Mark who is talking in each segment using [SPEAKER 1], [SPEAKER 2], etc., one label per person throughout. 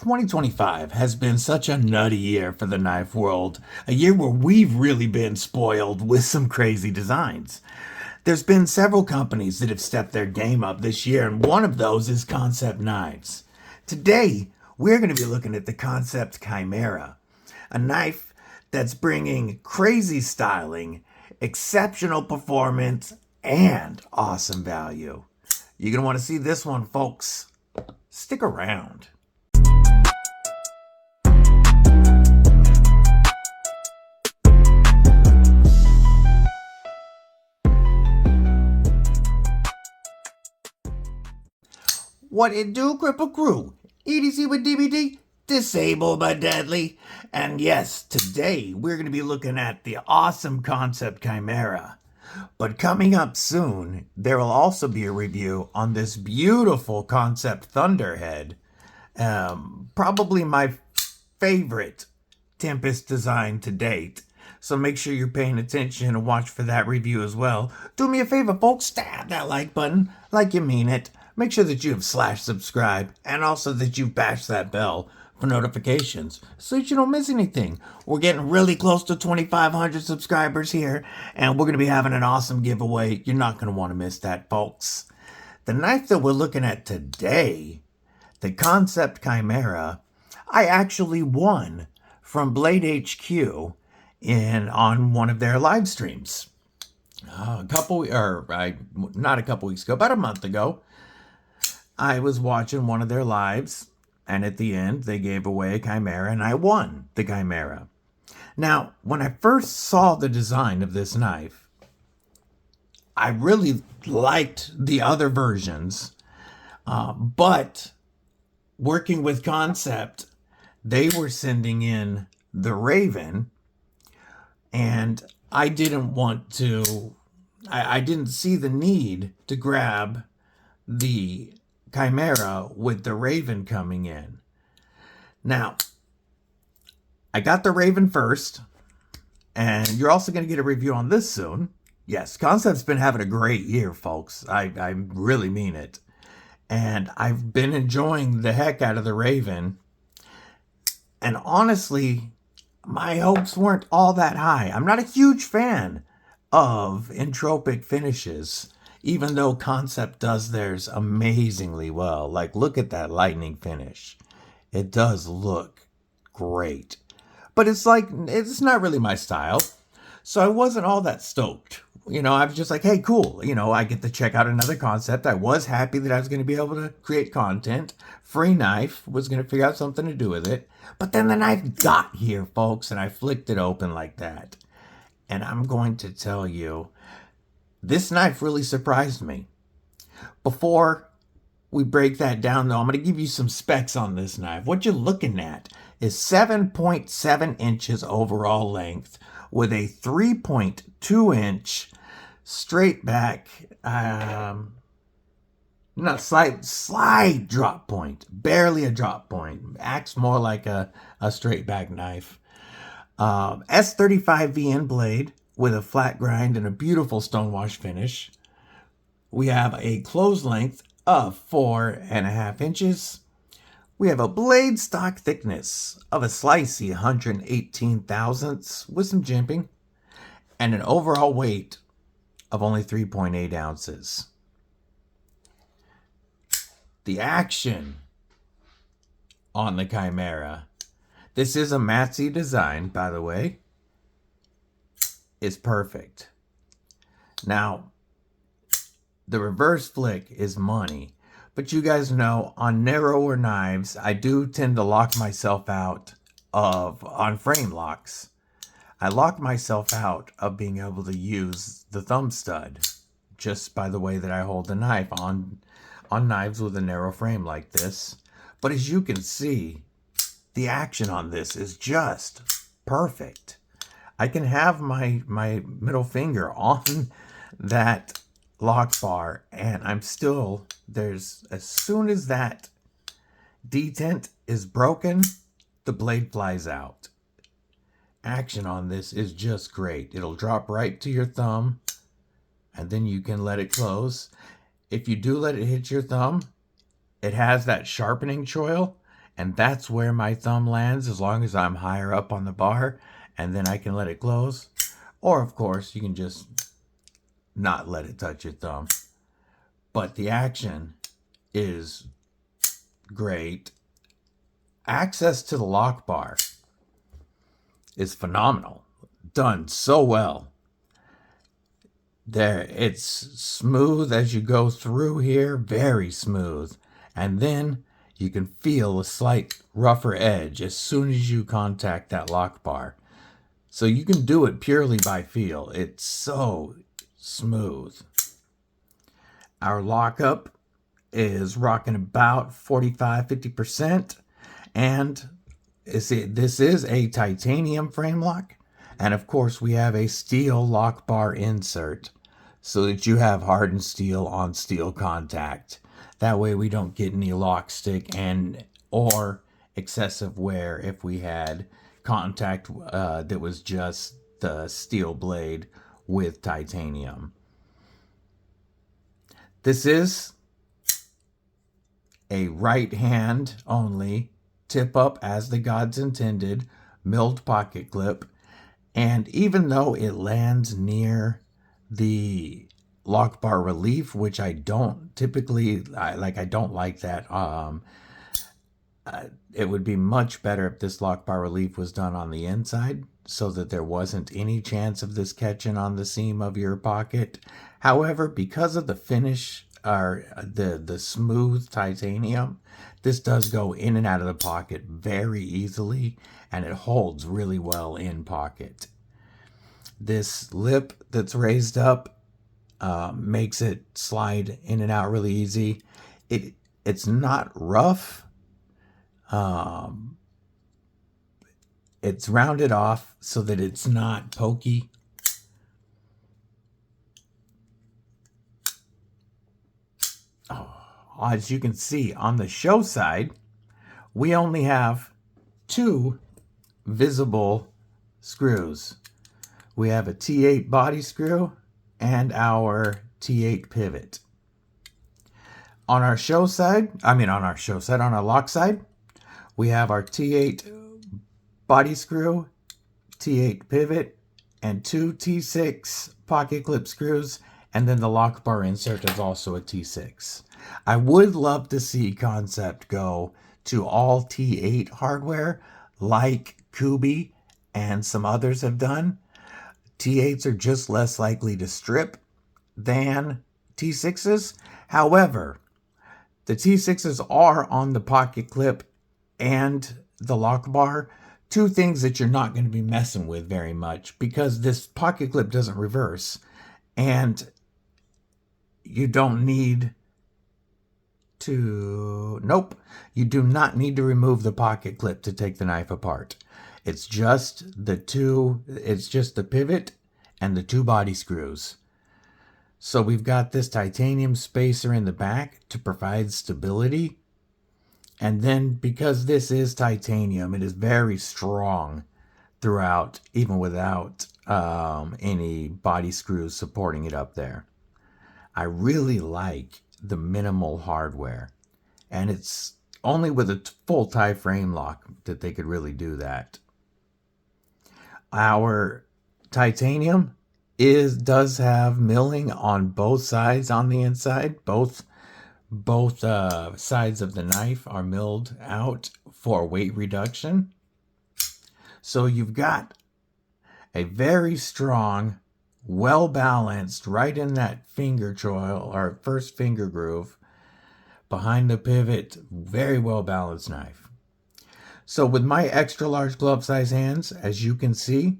[SPEAKER 1] 2025 has been such a nutty year for the knife world, a year where we've really been spoiled with some crazy designs. There's been several companies that have stepped their game up this year, and one of those is Kansept Knives. Today, we're going to be looking at the Kansept Chimera, a knife that's bringing crazy styling, exceptional performance, and awesome value. You're going to want to see this one, folks. Stick around. What it do, Kripple Krew? EDC with DVD, disabled but deadly. And yes, today we're going to be looking at the awesome Kansept Chimera. But coming up soon, there will also be a review on this beautiful Kansept Thunderhead. Probably my favorite Tempest design to date. So make sure you're paying attention and watch for that review as well. Do me a favor, folks, stab that like button like you mean it. Make sure that you have /subscribe and also that you've bashed that bell for notifications so that you don't miss anything. We're getting really close to 2,500 subscribers here, and we're going to be having an awesome giveaway. You're not going to want to miss that, folks. The knife that we're looking at today, the Kansept Chimera, I actually won from Blade HQ on one of their live streams. Not a couple weeks ago, about a month ago. I was watching one of their lives, and at the end, they gave away a Chimera, and I won the Chimera. Now, when I first saw the design of this knife, I really liked the other versions, but working with Kansept, they were sending in the Raven, and I didn't see the need to grab the Chimera with the Raven coming in. Now, I got the Raven first, and you're also going to get a review on this soon. Yes, Kansept's been having a great year, folks. I really mean it. And I've been enjoying the heck out of the Raven. And honestly, my hopes weren't all that high. I'm not a huge fan of entropic finishes, even though Kansept does theirs amazingly well. Like, look at that lightning finish. It does look great. But it's not really my style. So I wasn't all that stoked. I was just like, hey, cool. I get to check out another Kansept. I was happy that I was going to be able to create content. Free knife. Was going to figure out something to do with it. But then the knife got here, folks, and I flicked it open like that. And I'm going to tell you, this knife really surprised me. Before we break that down, though, I'm going to give you some specs on this knife. What you're looking at is 7.7 inches overall length with a 3.2 inch straight back, slight drop point, barely a drop point. Acts more like a straight back knife. S35 VN blade with a flat grind and a beautiful stonewash finish. We have a close length of 4.5 inches. We have a blade stock thickness of a slicey 118 thousandths with some jimping, and an overall weight of only 3.8 ounces. The action on the Chimera, this is a Matzy design, by the way, is perfect. Now, the reverse flick is money, but you guys know on narrower knives, I do tend to lock myself out on frame locks. I lock myself out of being able to use the thumb stud just by the way that I hold the knife on knives with a narrow frame like this. But as you can see, the action on this is just perfect. I can have my middle finger on that lock bar, and I'm still, as soon as that detent is broken, the blade flies out. Action on this is just great. It'll drop right to your thumb, and then you can let it close. If you do let it hit your thumb, it has that sharpening choil, And that's where my thumb lands as long as I'm higher up on the bar, and then I can let it close. Or of course, you can just not let it touch your thumb. But the action is great. Access to the lock bar is phenomenal. Done so well. There, it's smooth as you go through here, very smooth. And then you can feel a slight rougher edge as soon as you contact that lock bar. So you can do it purely by feel. It's so smooth. Our lockup is rocking about 45-50%. And this is a titanium frame lock. And of course, we have a steel lock bar insert so that you have hardened steel on steel contact. That way we don't get any lock stick or excessive wear if we had contact that was just the steel blade with titanium. This is a right hand only, tip up as the gods intended, milled pocket clip. And even though it lands near the lock bar relief, which I don't typically like, I don't like that. It would be much better if this lock bar relief was done on the inside so that there wasn't any chance of this catching on the seam of your pocket. However, because of the finish or the smooth titanium, this does go in and out of the pocket very easily, and it holds really well in pocket. This lip that's raised up makes it slide in and out really easy. It's not rough. It's rounded off so that it's not pokey. As you can see on the show side, we only have 2 visible screws. We have a T8 body screw and our T8 pivot. On our lock side, we have our T8 body screw, T8 pivot, and 2 T6 pocket clip screws, and then the lock bar insert is also a T6. I would love to see Kansept go to all T8 hardware like Kubi and some others have done. T8s are just less likely to strip than T6s. However, the T6s are on the pocket clip and the lock bar, 2 things that you're not going to be messing with very much because this pocket clip doesn't reverse, and you don't need to, you do not need to remove the pocket clip to take the knife apart. It's just the pivot and the 2 body screws. So we've got this titanium spacer in the back to provide stability. And then because this is titanium, it is very strong throughout, even without any body screws supporting it up there. I really like the minimal hardware, and it's only with a full tie frame lock that they could really do that. Our titanium does have milling on both sides on the inside. Both sides of the knife are milled out for weight reduction. So you've got a very strong, well-balanced, right in that finger choil or first finger groove behind the pivot, very well-balanced knife. So with my extra large glove size hands, as you can see,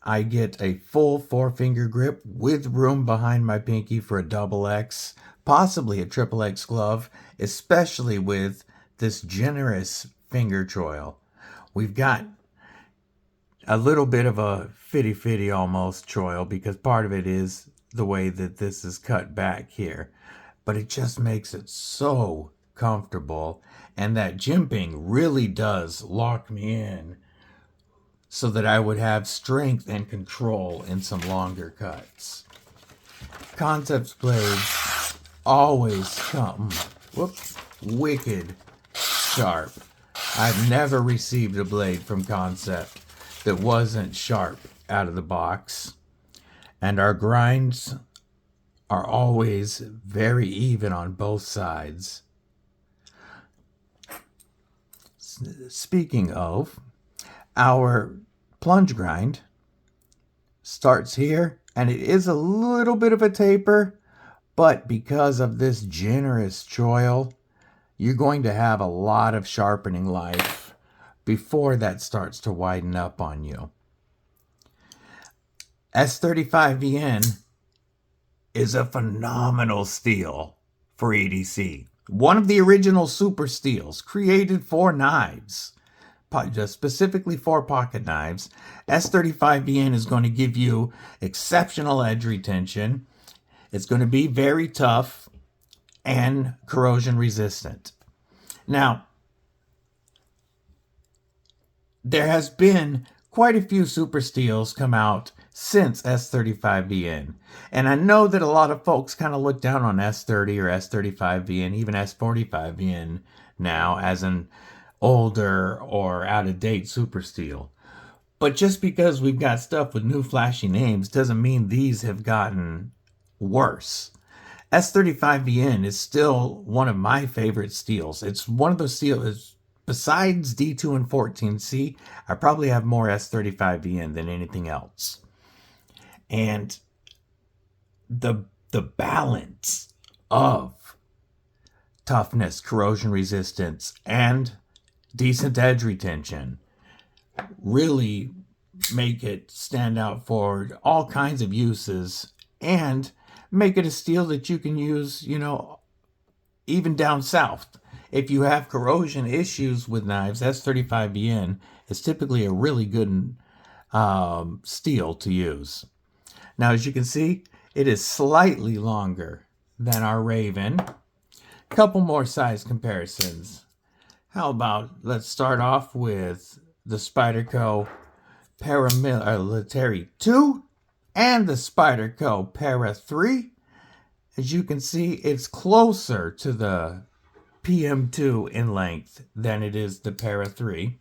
[SPEAKER 1] I get a full 4-finger grip with room behind my pinky for a XX, possibly a XXX glove, especially with this generous finger choil. We've got a little bit of a fitty almost choil because part of it is the way that this is cut back here, but it just makes it so comfortable, and that jimping really does lock me in so that I would have strength and control in some longer cuts. Kansept's blades always come wicked sharp. I've never received a blade from Kansept that wasn't sharp out of the box. And our grinds are always very even on both sides. Speaking of, our plunge grind starts here, and it is a little bit of a taper, but because of this generous choil, you're going to have a lot of sharpening life before that starts to widen up on you. S35VN is a phenomenal steel for EDC. One of the original super steels created for knives, specifically for pocket knives. S35VN is going to give you exceptional edge retention. It's going to be very tough and corrosion resistant. Now, there has been quite a few super steels come out since S35VN. And I know that a lot of folks kind of look down on S30 or S35VN, even S45VN now as an older or out-of-date super steel. But just because we've got stuff with new flashy names doesn't mean these have gotten worse. S35VN is still one of my favorite steels. It's one of those steels, besides D2 and 14C, I probably have more S35VN than anything else. And the balance of toughness, corrosion resistance, and decent edge retention really make it stand out for all kinds of uses and make it a steel that you can use, even down south. If you have corrosion issues with knives, S35VN is typically a really good steel to use. Now, as you can see, it is slightly longer than our Raven. A couple more size comparisons. How about, let's start off with the Spyderco Paramilitary 2 and the Spyderco Para 3. As you can see, it's closer to the PM2 in length than it is the Para 3.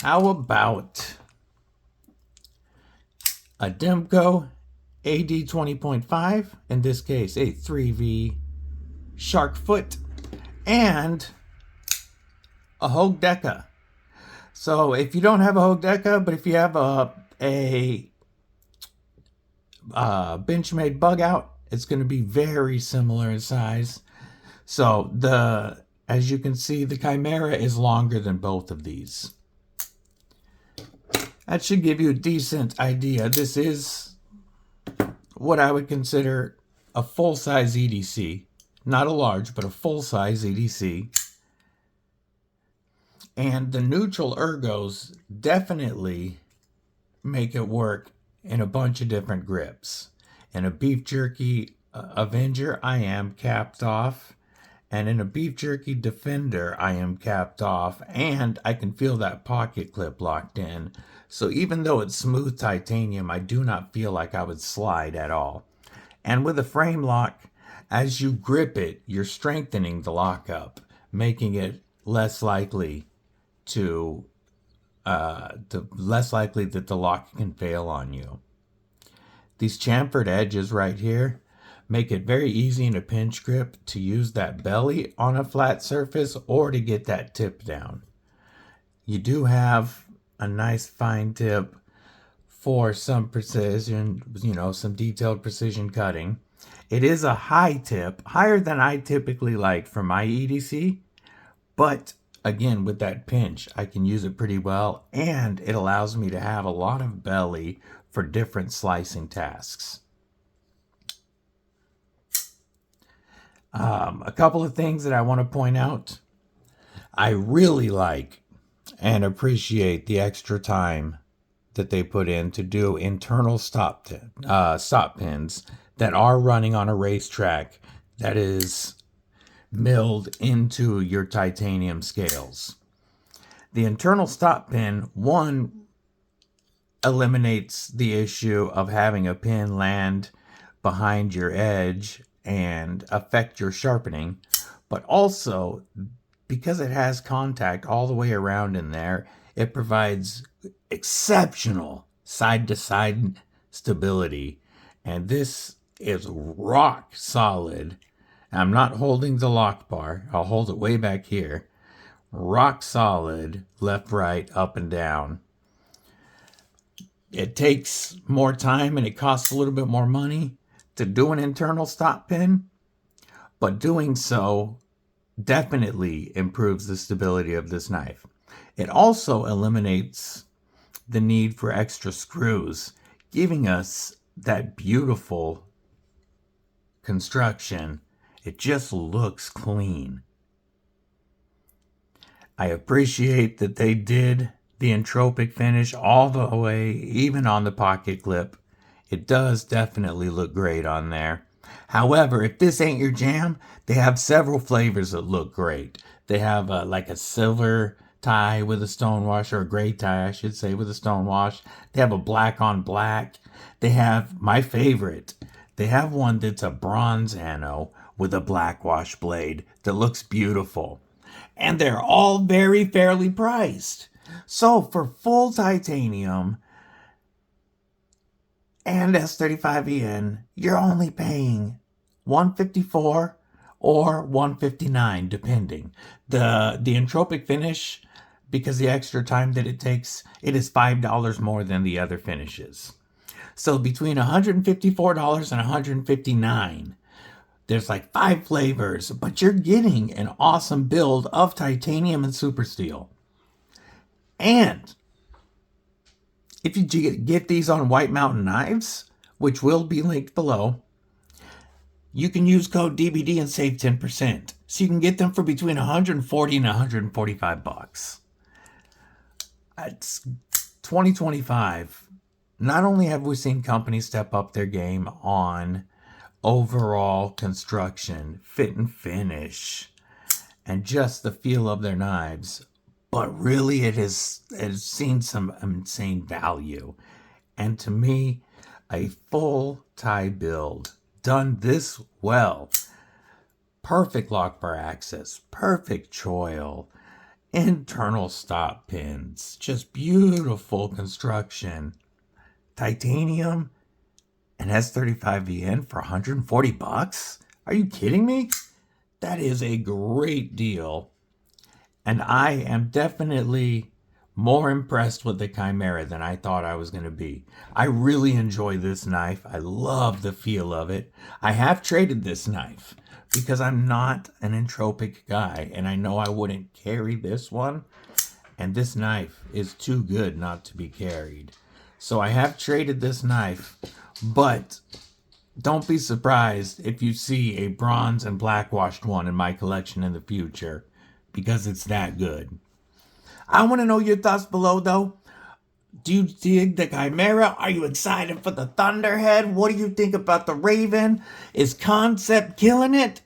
[SPEAKER 1] How about a Demco AD 20.5, in this case a 3V shark foot, and a Hogue Deca. So if you don't have a Hogue Deca, but if you have a Benchmade bug out, it's going to be very similar in size. So as you can see, the Chimera is longer than both of these. That should give you a decent idea. This is what I would consider a full-size EDC. Not a large, but a full-size EDC. And the neutral ergos definitely make it work in a bunch of different grips. In a beef jerky Avenger, I am capped off. And in a beef jerky Defender, I am capped off. And I can feel that pocket clip locked in. So even though it's smooth titanium, I do not feel like I would slide at all. And with a frame lock, as you grip it, you're strengthening the lockup, making it less likely less likely that the lock can fail on you. These chamfered edges right here make it very easy in a pinch grip to use that belly on a flat surface or to get that tip down. You do have a nice fine tip for some precision, some detailed precision cutting. It is a high tip, higher than I typically like for my EDC, but again, with that pinch, I can use it pretty well, and it allows me to have a lot of belly for different slicing tasks. A couple of things that I want to point out. I really like and appreciate the extra time that they put in to do internal stop pins that are running on a racetrack that is milled into your titanium scales. The internal stop pin, one, eliminates the issue of having a pin land behind your edge and affect your sharpening, but also because it has contact all the way around in there, it provides exceptional side-to-side stability. And this is rock solid. I'm not holding the lock bar. I'll hold it way back here. Rock solid, left, right, up and down. It takes more time and it costs a little bit more money to do an internal stop pin, but doing so definitely improves the stability of this knife. It also eliminates the need for extra screws, giving us that beautiful construction. It just looks clean. I appreciate that they did the entropic finish all the way, even on the pocket clip. It does definitely look great on there. However, if this ain't your jam, they have several flavors that look great. They have like a silver tie with a stonewash, or a gray tie, I should say, with a stonewash. They have a black on black. They have my favorite. They have one that's a bronze anno with a black wash blade that looks beautiful. And they're all very fairly priced. So for full titanium and S35EN, you're only paying $154 or $159 depending. The entropic finish, because the extra time that it takes, it is $5 more than the other finishes. So between $154 and $159, there's like 5 flavors, but you're getting an awesome build of titanium and super steel. And if you get these on White Mountain Knives, which will be linked below, you can use code DBD and save 10%. So you can get them for between $140 and $145. It's 2025. Not only have we seen companies step up their game on overall construction, fit and finish, and just the feel of their knives, but really it has seen some insane value. And to me, a full tie build done this well, perfect lock bar access, perfect choil, internal stop pins, just beautiful construction, titanium and S35VN for $140? Are you kidding me? That is a great deal. And I am definitely more impressed with the Chimera than I thought I was going to be. I really enjoy this knife. I love the feel of it. I have traded this knife because I'm not an entropic guy, and I know I wouldn't carry this one. And this knife is too good not to be carried. So I have traded this knife, but don't be surprised if you see a bronze and black washed one in my collection in the future, because it's that good. I want to know your thoughts below, though. Do you dig the Chimera? Are you excited for the Thunderhead? What do you think about the Raven? Is Kansept killing it?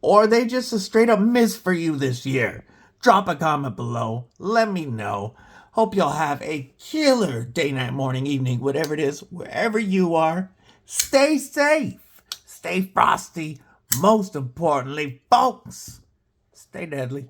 [SPEAKER 1] Or are they just a straight up miss for you this year? Drop a comment below. Let me know. Hope y'all have a killer day, night, morning, evening, whatever it is, wherever you are. Stay safe. Stay frosty. Most importantly, folks, stay deadly.